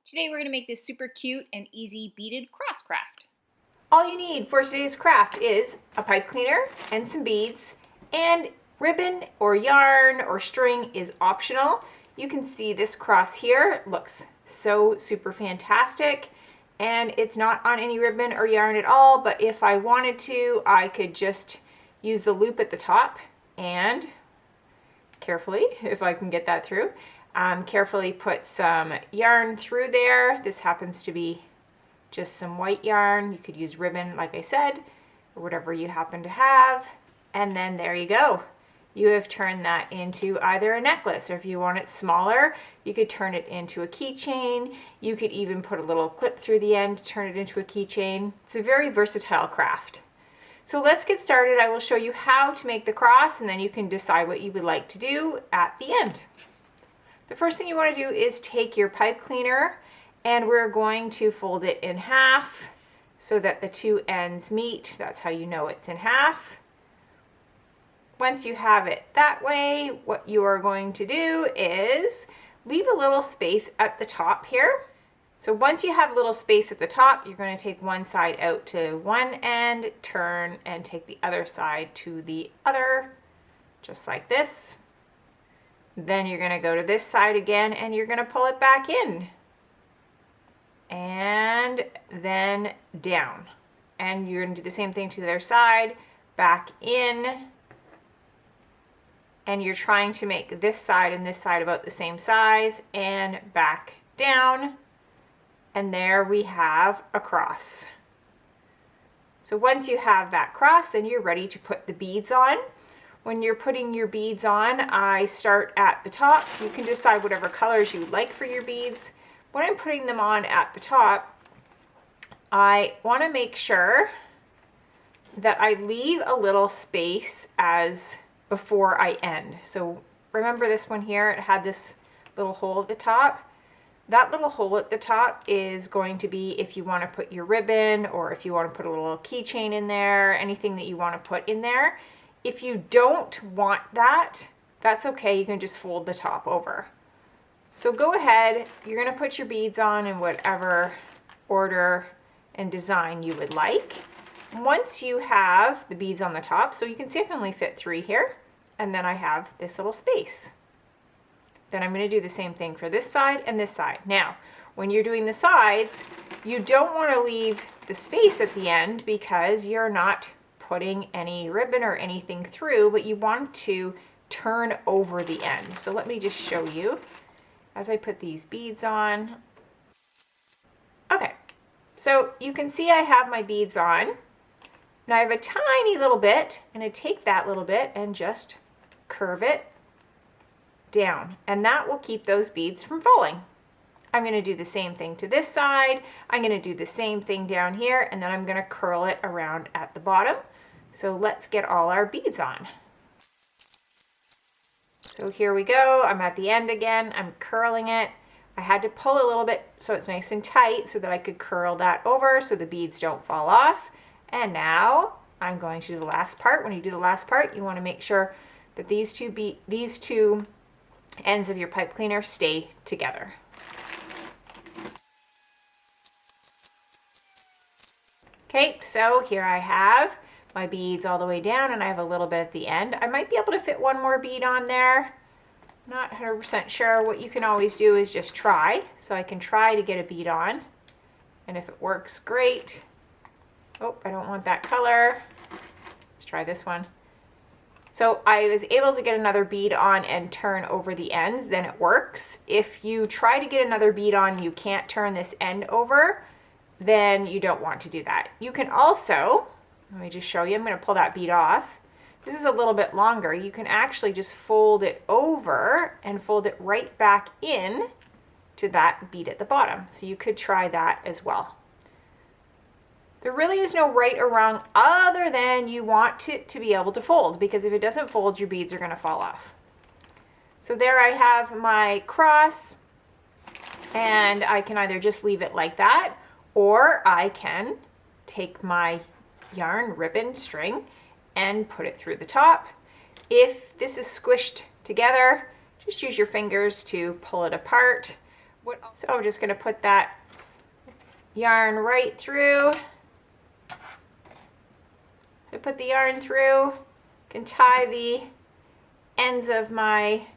Today we're going to make this super cute and easy beaded cross craft. All you need for today's craft is a pipe cleaner and some beads, and ribbon or yarn or string is optional. You can see this cross here. It looks so super fantastic, and it's not on any ribbon or yarn at all, but if I wanted to, I could just use the loop at the top and carefully, if I can get that through, carefully put some yarn through there. This happens to be just some white yarn. You could use ribbon, like I said, or whatever you happen to have. And then there you go. You have turned that into either a necklace, or if you want it smaller, you could turn it into a keychain. You could even put a little clip through the end to turn it into a keychain. It's a very versatile craft. So let's get started. I will show you how to make the cross, and then you can decide what you would like to do at the end. The first thing you want to do is take your pipe cleaner, and we're going to fold it in half so that the two ends meet. That's how you know it's in half. Once you have it that way, what you are going to do is leave a little space at the top here. So once you have a little space at the top, you're going to take one side out to one end, turn, and take the other side to the other, just like this. Then you're going to go to this side again, and you're going to pull it back in. And then down. And you're going to do the same thing to the other side, back in. And you're trying to make this side and this side about the same size, and back down. And there we have a cross. So once you have that cross, then you're ready to put the beads on. When you're putting your beads on, I start at the top. You can decide whatever colors you would like for your beads. When I'm putting them on at the top, I want to make sure that I leave a little space as before I end. So remember this one here, it had this little hole at the top. That little hole at the top is going to be if you want to put your ribbon, or if you want to put a little keychain in there, anything that you want to put in there. If you don't want that, that's okay. You can just fold the top over. So go ahead, you're going to put your beads on in whatever order and design you would like. Once you have the beads on the top, so you can see I can only fit 3 here, and then I have this little space. Then I'm going to do the same thing for this side and this side. Now, when you're doing the sides, you don't want to leave the space at the end because you're not putting any ribbon or anything through, but you want to turn over the end. So let me just show you as I put these beads on. Okay, so you can see I have my beads on. Now I have a tiny little bit, and I take that little bit and just curve it down, and that will keep those beads from falling. I'm going to do the same thing to this side. I'm going to do the same thing down here, and then I'm going to curl it around at the bottom. So let's get all our beads on. So here we go. I'm at the end again. I'm curling it. I had to pull a little bit so it's nice and tight so that I could curl that over so the beads don't fall off. And now I'm going to do the last part. When you do the last part, you want to make sure that these two ends of your pipe cleaner stay together. Okay, so here I have my beads all the way down, and I have a little bit at the end. I might be able to fit one more bead on there. Not 100% sure. What you can always do is just try. So I can try to get a bead on, and if it works, great. Oh, I don't want that color. Let's try this one. So I was able to get another bead on and turn over the ends, then it works. If you try to get another bead on, you can't turn this end over, then you don't want to do that. You can also, let me just show you, I'm going to pull that bead off. This is a little bit longer. You can actually just fold it over and fold it right back in to that bead at the bottom. So you could try that as well. There really is no right or wrong other than you want it to be able to fold, because if it doesn't fold, your beads are going to fall off. So there I have my cross, and I can either just leave it like that, or I can take my yarn, ribbon, string, and put it through the top. If this is squished together, just use your fingers to pull it apart. So I'm just going to put that yarn right through. So put the yarn through, can tie the ends of my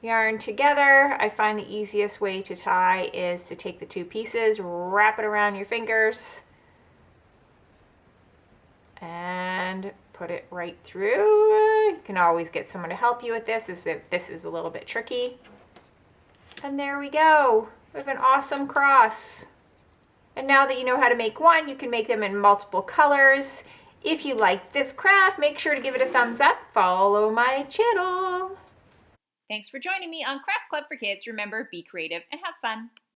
yarn together. I find the easiest way to tie is to take the two pieces, wrap it around your fingers, and put it right through. You can always get someone to help you with this if this is a little bit tricky. And there we go. We have an awesome cross. And now that you know how to make one, you can make them in multiple colors. If you like this craft, make sure to give it a thumbs up. Follow my channel. Thanks for joining me on Craft Club for Kids. Remember, be creative and have fun.